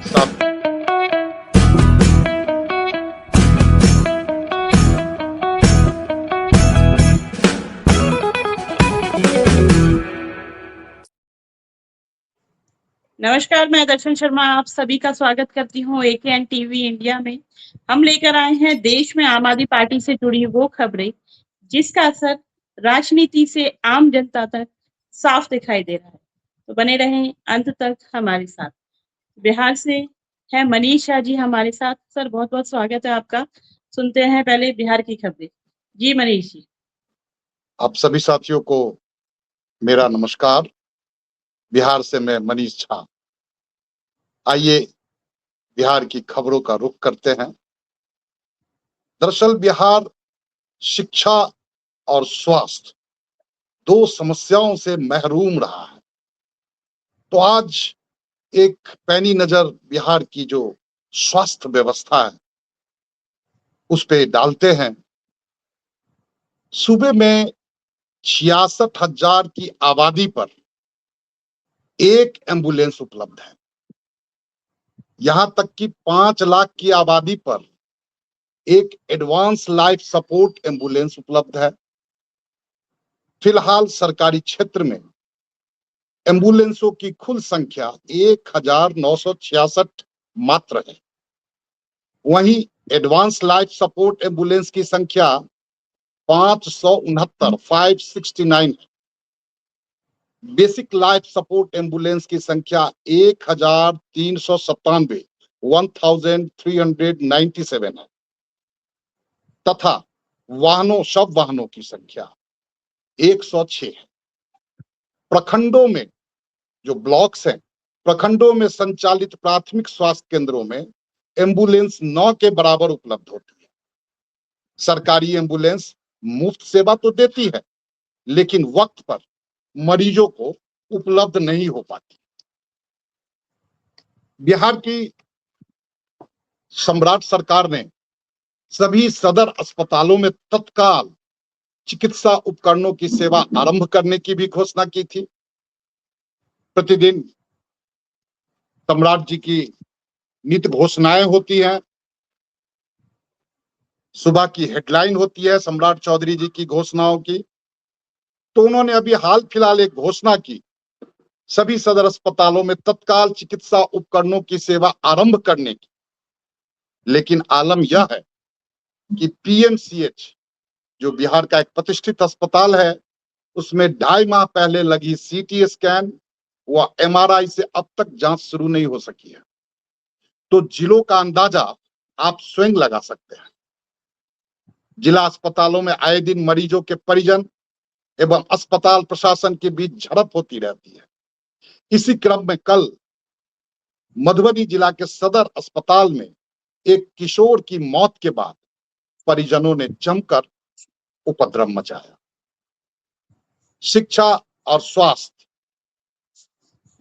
साहब। नमस्कार, मैं दर्शन शर्मा आप सभी का स्वागत करती हूँ एकेएन टीवी इंडिया में। हम लेकर आए हैं देश में आम आदमी पार्टी से जुड़ी वो खबरें जिसका असर राजनीति से आम जनता तक साफ दिखाई दे रहा है। तो बने रहें अंत तक हमारे साथ। बिहार से है मनीष शाह जी हमारे साथ। सर बहुत बहुत स्वागत है आपका। सुनते हैं पहले बिहार की खबरें। जी मनीष जी। आप सभी साथियों को मेरा नमस्कार। बिहार से मैं मनीष झा। आइए बिहार की खबरों का रुख करते हैं। दरअसल बिहार शिक्षा और स्वास्थ्य दो समस्याओं से महरूम रहा है। तो आज एक पैनी नजर बिहार की जो स्वास्थ्य व्यवस्था है उस पे डालते हैं। सूबे में 66,000 की आबादी पर एक एम्बुलेंस उपलब्ध है। यहां तक कि 5 लाख की आबादी पर एक एडवांस लाइफ सपोर्ट एम्बुलेंस उपलब्ध है। फिलहाल सरकारी क्षेत्र में एम्बुलेंसों की कुल संख्या 1966 मात्र है। वहीं एडवांस लाइफ सपोर्ट एम्बुलेंस की संख्या 569 है। बेसिक लाइफ सपोर्ट एम्बुलेंस की संख्या 1397 है तथा शव वाहनों की संख्या 106 है। प्रखंडों में जो ब्लॉक्स हैं, प्रखंडों में संचालित प्राथमिक स्वास्थ्य केंद्रों में एम्बुलेंस 9 के बराबर उपलब्ध होती है। सरकारी एम्बुलेंस मुफ्त सेवा तो देती है लेकिन वक्त पर मरीजों को उपलब्ध नहीं हो पाती। बिहार की सम्राट सरकार ने सभी सदर अस्पतालों में तत्काल चिकित्सा उपकरणों की सेवा आरंभ करने की भी घोषणा की थी। प्रतिदिन सम्राट जी की नित घोषणाएं होती हैं। सुबह की हेडलाइन होती है सम्राट चौधरी जी की घोषणाओं की। तो उन्होंने अभी हाल फिलहाल एक घोषणा की, सभी सदर अस्पतालों में तत्काल चिकित्सा उपकरणों की सेवा आरंभ करने की। लेकिन आलम यह है कि पीएमसीएच जो बिहार का एक प्रतिष्ठित अस्पताल है, उसमें 2.5 माह पहले लगी सीटी स्कैन व एमआरआई से अब तक जांच शुरू नहीं हो सकी है। तो जिलों का अंदाजा आप स्वयं लगा सकते हैं। जिला अस्पतालों में आए दिन मरीजों के परिजन एवं अस्पताल प्रशासन के बीच झड़प होती रहती है। इसी क्रम में कल मधुबनी जिला के सदर अस्पताल में एक किशोर की मौत के बाद परिजनों ने जमकर उपद्रव मचाया। शिक्षा और स्वास्थ्य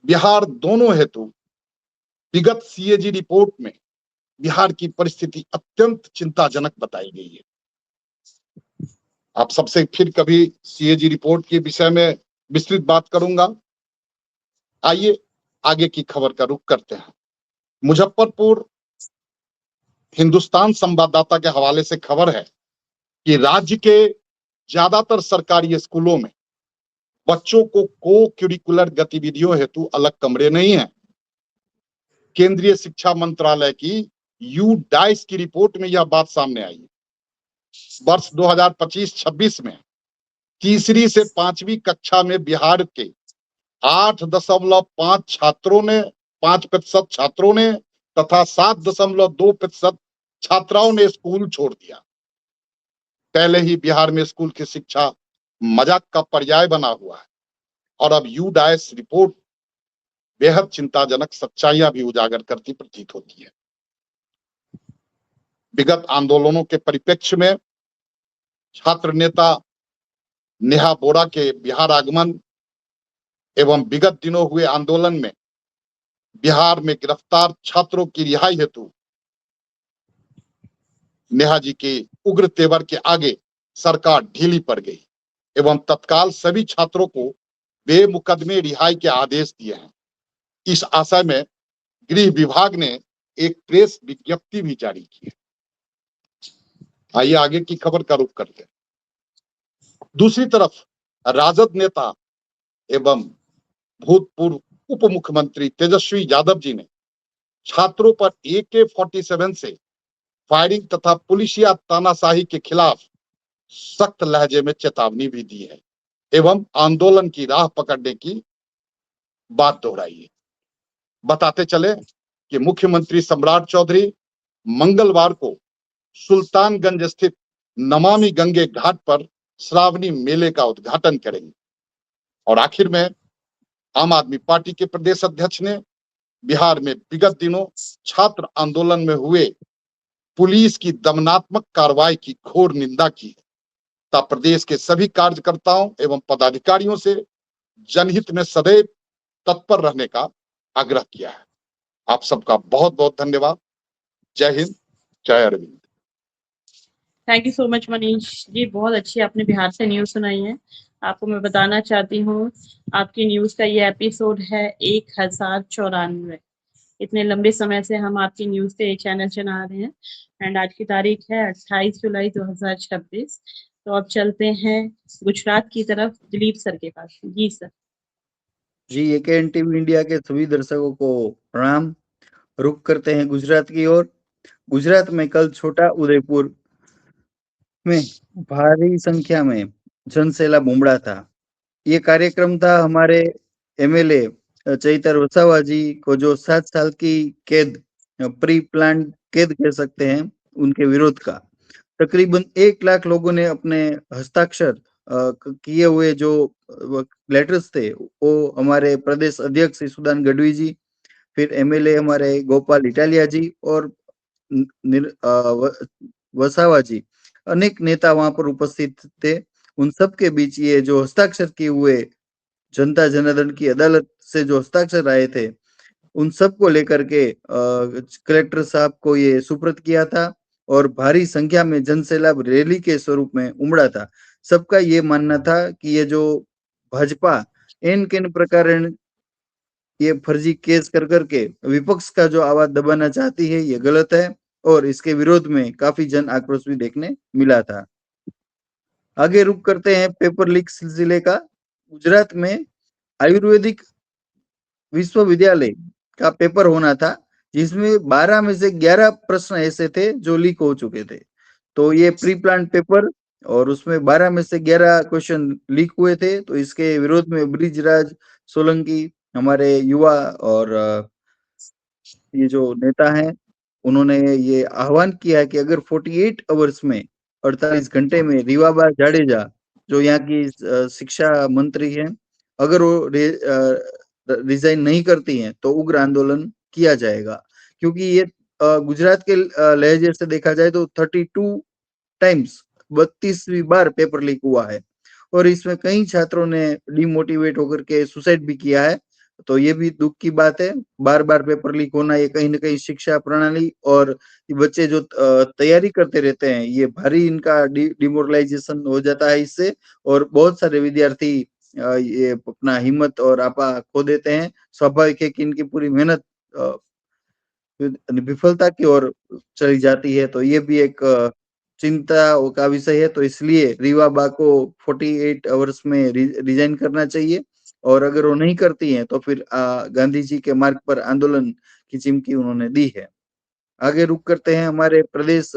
बिहार दोनों हेतु विगत सीएजी रिपोर्ट में बिहार की परिस्थिति अत्यंत चिंताजनक बताई गई है। आप सबसे फिर कभी सीएजी रिपोर्ट के विषय में विस्तृत बात करूंगा। आइए आगे की खबर का रुख करते हैं। मुजफ्फरपुर हिंदुस्तान संवाददाता के हवाले से खबर है कि राज्य के ज्यादातर सरकारी स्कूलों में बच्चों को को-करिकुलर गतिविधियों हेतु अलग कमरे नहीं हैं। केंद्रीय शिक्षा मंत्रालय की यूडाइस की रिपोर्ट में यह बात सामने आई है। वर्ष 2025-26 में तीसरी से 5वीं कक्षा में बिहार के 8.5% छात्रों ने तथा 7.2% छात्राओं ने स्कूल छोड़ दिया। पहले ही बिहार में स्कूल की शिक्षा मजाक का पर्याय बना हुआ है और अब यूडाइस रिपोर्ट बेहद चिंताजनक सच्चाइयां भी उजागर करती प्रतीत होती है। विगत आंदोलनों के परिप्रेक्ष्य में छात्र नेता नेहा बोरा के बिहार आगमन एवं विगत दिनों हुए आंदोलन में बिहार में गिरफ्तार छात्रों की रिहाई हेतु नेहा जी के उग्र तेवर के आगे सरकार ढीली पड़ गई एवं तत्काल सभी छात्रों को बेमुकदमे रिहाई के आदेश दिए हैं। इस आशय में गृह विभाग ने एक प्रेस विज्ञप्ति भी जारी की है। आइए आगे की खबर का रुख करते हैं। दूसरी तरफ राजद नेता एवं भूतपूर्व उप मुख्यमंत्री तेजस्वी यादव जी ने छात्रों पर AK-47 से फायरिंग तथा पुलिसिया तानाशाही के खिलाफ सख्त लहजे में चेतावनी भी दी है एवं आंदोलन की राह पकड़ने की बात दोहराई है। बताते चले कि मुख्यमंत्री सम्राट चौधरी मंगलवार को सुल्तानगंज स्थित नमामि गंगे घाट पर श्रावणी मेले का उद्घाटन करेंगे। और आखिर में आम आदमी पार्टी के प्रदेश अध्यक्ष ने बिहार में विगत दिनों छात्र आंदोलन में हुए पुलिस की दमनात्मक कार्रवाई की घोर निंदा की है तथा प्रदेश के सभी कार्यकर्ताओं एवं पदाधिकारियों से जनहित में सदैव तत्पर रहने का आग्रह किया है। आप सबका बहुत बहुत धन्यवाद। जय हिंद, जय Arvind. Thank you so much Manish ji, बहुत अच्छी आपने बिहार से न्यूज सुनाई है। आपको मैं बताना चाहती हूँ आपकी न्यूज का ये एपिसोड है 1094। इतने लंबे समय से हम आपकी न्यूज पे एक चैनल चला रहे हैं एंड आज की तारीख है 28 जुलाई 2026। तो अब चलते हैं गुजरात की तरफ दिलीप सर के पास। जी सर। जी, AKN टीवी इंडिया के सभी दर्शकों को प्रणाम। रुक करते हैं गुजरात की ओर। गुजरात में कल छोटा उदयपुर में भारी संख्या में जनसैलाब उमड़ा था। ये कार्यक्रम था हमारे MLA चैतर वसावा जी को, जो 7 साल की कैद, प्री प्लान कैद कह सकते हैं, उनके विरोध का। तकरीबन 1 लाख लोगों ने अपने हस्ताक्षर किए हुए जो लेटर्स थे वो हमारे प्रदेश अध्यक्ष ईसुदान गढ़वी जी, फिर MLA हमारे गोपाल इटालिया जी और वसावा जी, अनेक नेता वहां पर उपस्थित थे। उन सब के बीच ये जो हस्ताक्षर किए हुए जनता जनार्दन की अदालत से जो हस्ताक्षर आए थे, उन सब को लेकर के कलेक्टर साहब को ये सुपुर्द किया था और भारी संख्या में जनसैलाब रैली के स्वरूप में उमड़ा था। सबका ये मानना था कि ये जो भाजपा इन किन प्रकार ये फर्जी केस कर करके विपक्ष का जो आवाज दबाना चाहती है, ये गलत है और इसके विरोध में काफी जन आक्रोश भी देखने मिला था। आगे रुक करते हैं पेपर लीक सिलसिले का। गुजरात में आयुर्वेदिक विश्वविद्यालय का पेपर होना था, जिसमें 12 में से 11 प्रश्न ऐसे थे जो लीक हो चुके थे। तो ये प्री प्लान पेपर और उसमें 12 में से 11 क्वेश्चन लीक हुए थे। तो इसके विरोध में ब्रिजराज सोलंकी, हमारे युवा और ये जो नेता हैं, उन्होंने ये आह्वान किया कि अगर 48 आवर्स में, 48 घंटे में रीवाबा जाडेजा जो यहाँ की शिक्षा मंत्री हैं, अगर वो रिजाइन नहीं करती हैं तो उग्र आंदोलन किया जाएगा। क्योंकि ये गुजरात के लहजे से देखा जाए तो 32 टाइम्स, 32वीं बार पेपर लीक हुआ है और इसमें कई छात्रों ने डिमोटिवेट होकर के सुसाइड भी किया है। तो ये भी दुख की बात है। बार बार पेपर लीक होना, ये कहीं ना कहीं शिक्षा प्रणाली और बच्चे जो तैयारी करते रहते हैं, ये भारी इनका डिमोरलाइजेशन हो जाता है इससे, और बहुत सारे विद्यार्थी ये अपना हिम्मत और आपा खो देते हैं। स्वाभाविक है कि इनकी पूरी मेहनत विफलता की ओर चली जाती है। तो ये भी एक चिंता का विषय है। तो इसलिए रीवाबा को 48 आवर्स में रिजाइन करना चाहिए और अगर वो नहीं करती हैं तो फिर गांधी जी के मार्ग पर आंदोलन की चिमकी उन्होंने दी है। आगे रुक करते हैं हमारे प्रदेश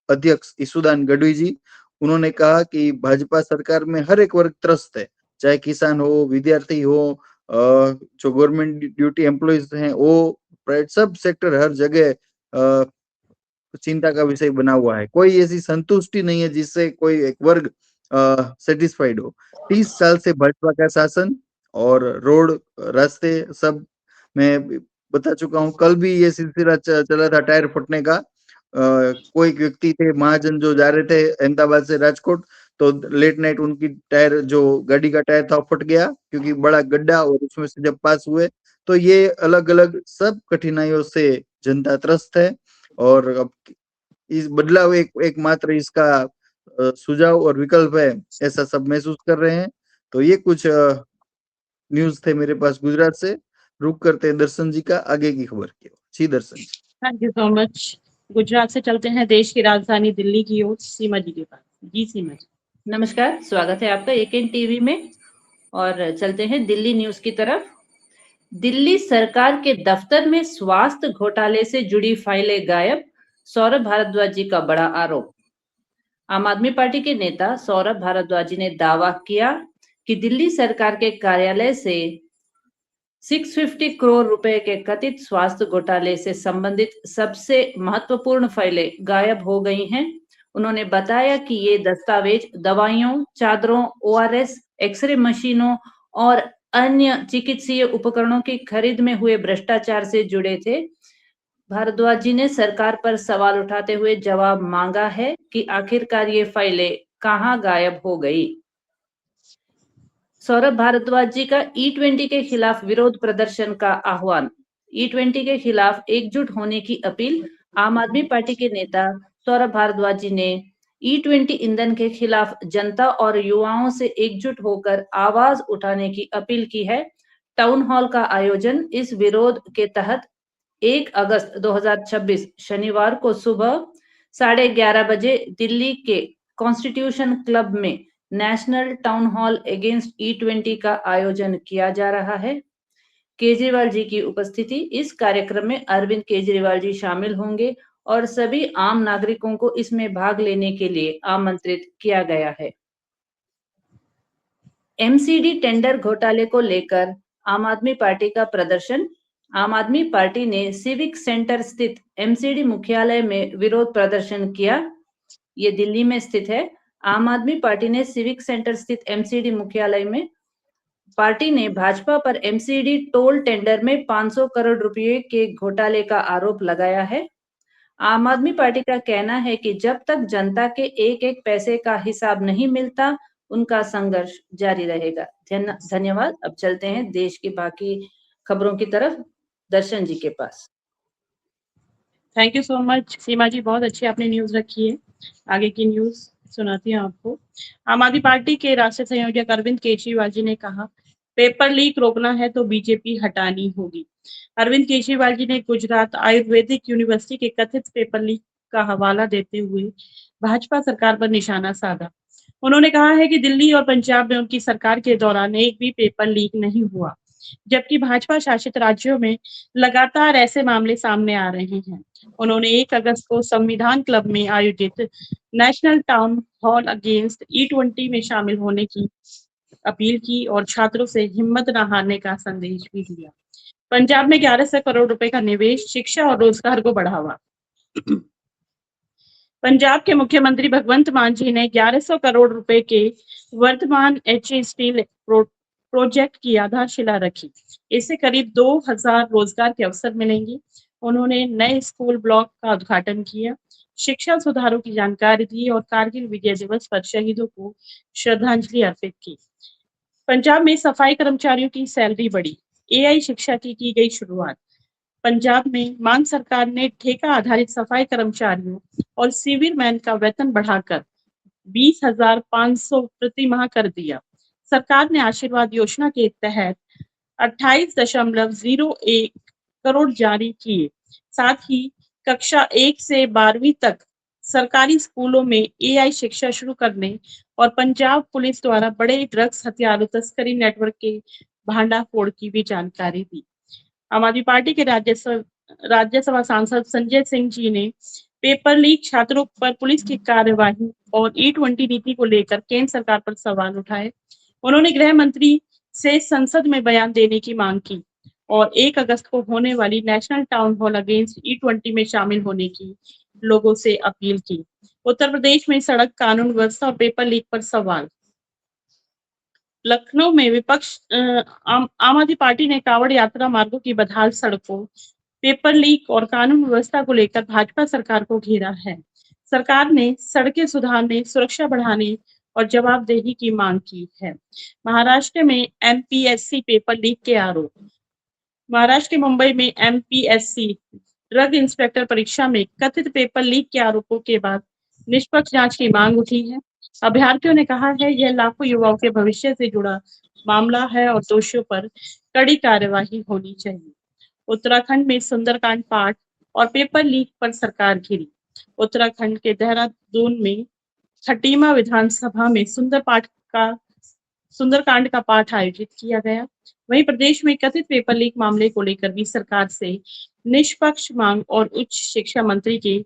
अध्यक्ष ईसुदान गढ़वी जी। उन्होंने कहा कि भाजपा सरकार में हर एक वर्ग त्रस्त है, चाहे किसान हो, विद्यार्थी हो, जो गवर्नमेंट ड्यूटी एम्प्लॉइज हैं, वो सब सेक्टर हर जगह चिंता का विषय बना हुआ है। कोई ऐसी संतुष्टि नहीं है जिससे कोई एक वर्ग सेटिस्फाइड हो। 30 साल से भाजपा का शासन और रोड रास्ते सब मैं बता चुका हूँ। कल भी ये सिलसिला चला था टायर फटने का। कोई व्यक्ति थे महाजन जो जा रहे थे अहमदाबाद से राजकोट, तो लेट नाइट उनकी टायर, जो गाड़ी का टायर था, फट गया क्योंकि बड़ा गड्ढा, और उसमें से जब पास हुए तो ये अलग अलग सब कठिनाइयों से जनता त्रस्त है। और अब इस बदलाव एकमात्र इसका सुझाव और विकल्प है, ऐसा सब महसूस कर रहे हैं। तो ये कुछ न्यूज थे मेरे पास गुजरात से। रुक करते हैं दर्शन जी का आगे की खबर की ओर। जी Darshan ji. Thank you so much. Gujarat से चलते हैं देश की राजधानी दिल्ली की ओर, सीमा जी के पास। जी सीमा जी। नमस्कार, स्वागत है आपका एकेएन टीवी में और चलते हैं दिल्ली न्यूज की तरफ। दिल्ली सरकार के दफ्तर में स्वास्थ्य घोटाले से जुड़ी फाइलें गायब, सौरभ भारद्वाज जी का बड़ा आरोप। आम आदमी पार्टी के नेता सौरभ भारद्वाज जी ने दावा किया कि दिल्ली सरकार के कार्यालय से 650 करोड़ रुपए के कथित स्वास्थ्य घोटाले से संबंधित सबसे महत्वपूर्ण फाइलें गायब हो गई हैं। उन्होंने बताया कि ये दस्तावेज दवाइयों, चादरों, ओआरएस, एक्सरे मशीनों और अन्य चिकित्सीय उपकरणों की खरीद में हुए भ्रष्टाचार से जुड़े थे। भारद्वाज जी ने सरकार पर सवाल उठाते हुए जवाब मांगा है कि आखिरकार ये फाइलें कहां गायब हो गई। सौरभ भारद्वाज जी का E20 के खिलाफ विरोध प्रदर्शन का आह्वान। E20 के खिलाफ एकजुट होने की अपील। आम आदमी पार्टी के नेता सौरभ भारद्वाज जी ने E20 ईंधन के खिलाफ जनता और युवाओं से एकजुट होकर आवाज उठाने की अपील की है। टाउन हॉल का आयोजन इस विरोध के तहत 1 अगस्त 2026 शनिवार को सुबह 11:30 बजे दिल्ली के कॉन्स्टिट्यूशन क्लब में national town hall against E20 का आयोजन किया जा रहा है। केजरीवाल जी की उपस्थिति। इस कार्यक्रम में अरविंद केजरीवाल जी शामिल होंगे और सभी आम नागरिकों को इसमें भाग लेने के लिए आमंत्रित किया गया है। एमसीडी टेंडर घोटाले को लेकर आम आदमी पार्टी का प्रदर्शन। आम आदमी पार्टी ने सिविक सेंटर स्थित एमसीडी मुख्यालय में विरोध प्रदर्शन किया। ये दिल्ली में स्थित है। आम आदमी पार्टी ने सिविक सेंटर स्थित एमसीडी मुख्यालय में पार्टी ने भाजपा पर एमसीडी टोल टेंडर में 500 करोड़ रुपए के घोटाले का आरोप लगाया है। आम आदमी पार्टी का कहना है कि जब तक जनता के एक एक पैसे का हिसाब नहीं मिलता, उनका संघर्ष जारी रहेगा। धन्यवाद। अब चलते हैं देश की बाकी खबरों की तरफ, दर्शन जी के पास। थैंक यू सो मच सीमा जी, बहुत अच्छी आपने न्यूज रखी है। आगे की न्यूज सुनाती हूँ आपको। आम आदमी पार्टी के राष्ट्रीय संयोजक अरविंद केजरीवाल जी ने कहा, पेपर लीक रोकना है तो बीजेपी हटानी होगी। अरविंद केजरीवाल जी ने गुजरात आयुर्वेदिक यूनिवर्सिटी के कथित पेपर लीक का हवाला देते हुए भाजपा सरकार पर निशाना साधा। उन्होंने कहा है कि दिल्ली और पंजाब में उनकी सरकार के दौरान एक भी पेपर लीक नहीं हुआ, जबकि भाजपा शासित राज्यों में लगातार ऐसे मामले सामने आ रहे हैं। उन्होंने 1 अगस्त को संविधान क्लब में आयोजित national town hall against E20 में शामिल होने की अपील की और छात्रों से हिम्मत न हारने का संदेश भी दिया। पंजाब में 1100 करोड़ रुपए का निवेश, शिक्षा और रोजगार को बढ़ावा। पंजाब के मुख्यमंत्री भगवंत मान जी ने 1100 करोड़ रुपए के वर्तमान HE स्टील प्रोजेक्ट की आधारशिला रखी। इससे करीब 2000 रोजगार के अवसर मिलेंगे। उन्होंने नए स्कूल ब्लॉक का उद्घाटन किया, शिक्षा सुधारों की जानकारी दी और कारगिल विजय दिवस पर शहीदों को श्रद्धांजलि अर्पित की। पंजाब में सफाई कर्मचारियों की सैलरी बढ़ी, AI शिक्षा की गई शुरुआत। पंजाब में मान सरकार ने ठेका आधारित सफाई कर्मचारियों और सिविल मैन का वेतन बढ़ाकर 20,500 प्रति माह कर दिया। सरकार ने आशीर्वाद योजना के तहत 28.01 करोड़ जारी किए। साथ ही कक्षा 1 से 12वीं तक सरकारी स्कूलों में AI शिक्षा शुरू करने और पंजाब पुलिस द्वारा बड़े ड्रग्स हथियारों तस्करी नेटवर्क के भांडाफोड़ की भी जानकारी दी। आम आदमी पार्टी के राज्यसभा सांसद संजय सिंह जी ने पेपर लीक छात्रों पर पुलिस की कार्यवाही और E20 नीति को लेकर केंद्र सरकार पर सवाल उठाए। उन्होंने गृह मंत्री से संसद में बयान देने की मांग की और 1 अगस्त को होने वाली national town hall against E20 में शामिल होने की लोगों से अपील की। उत्तर प्रदेश में सड़क कानून व्यवस्था और पेपर लीक पर सवाल। लखनऊ में विपक्ष आम आदमी पार्टी ने कांवड़ यात्रा मार्गों की बदहाल सड़कों, पेपर लीक और कानून व्यवस्था को लेकर भाजपा सरकार को घेरा है। सरकार ने सड़कें सुधारने, सुरक्षा बढ़ाने और जवाबदेही की मांग की है। महाराष्ट्र में MPSC पेपर लीक के आरोप। महाराष्ट्र के मुंबई में MPSC ड्रग इंस्पेक्टर परीक्षा में कथित पेपर लीक के आरोपों के बाद निष्पक्ष जांच की मांग उठी है। अभ्यर्थियों ने कहा है यह लाखों युवाओं के भविष्य से जुड़ा मामला है और दोषियों पर कड़ी कार्यवाही होनी चाहिए। उत्तराखंड में सुंदरकांड पाठ और पेपर लीक पर सरकार घिरी। उत्तराखंड के देहरादून में खटीमा विधानसभा में सुंदरकांड का पाठ आयोजित किया गया। वहीं प्रदेश में कथित पेपर लीक मामले को लेकर भी सरकार से निष्पक्ष मांग और उच्च शिक्षा मंत्री के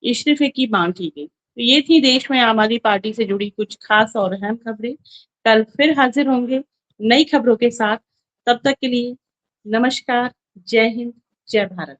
इस्तीफे की मांग की गई। तो ये थी देश में आम आदमी पार्टी से जुड़ी कुछ खास और अहम खबरें। कल फिर हाजिर होंगे नई खबरों के साथ। तब तक के लिए नमस्कार, जय हिंद, जय भारत।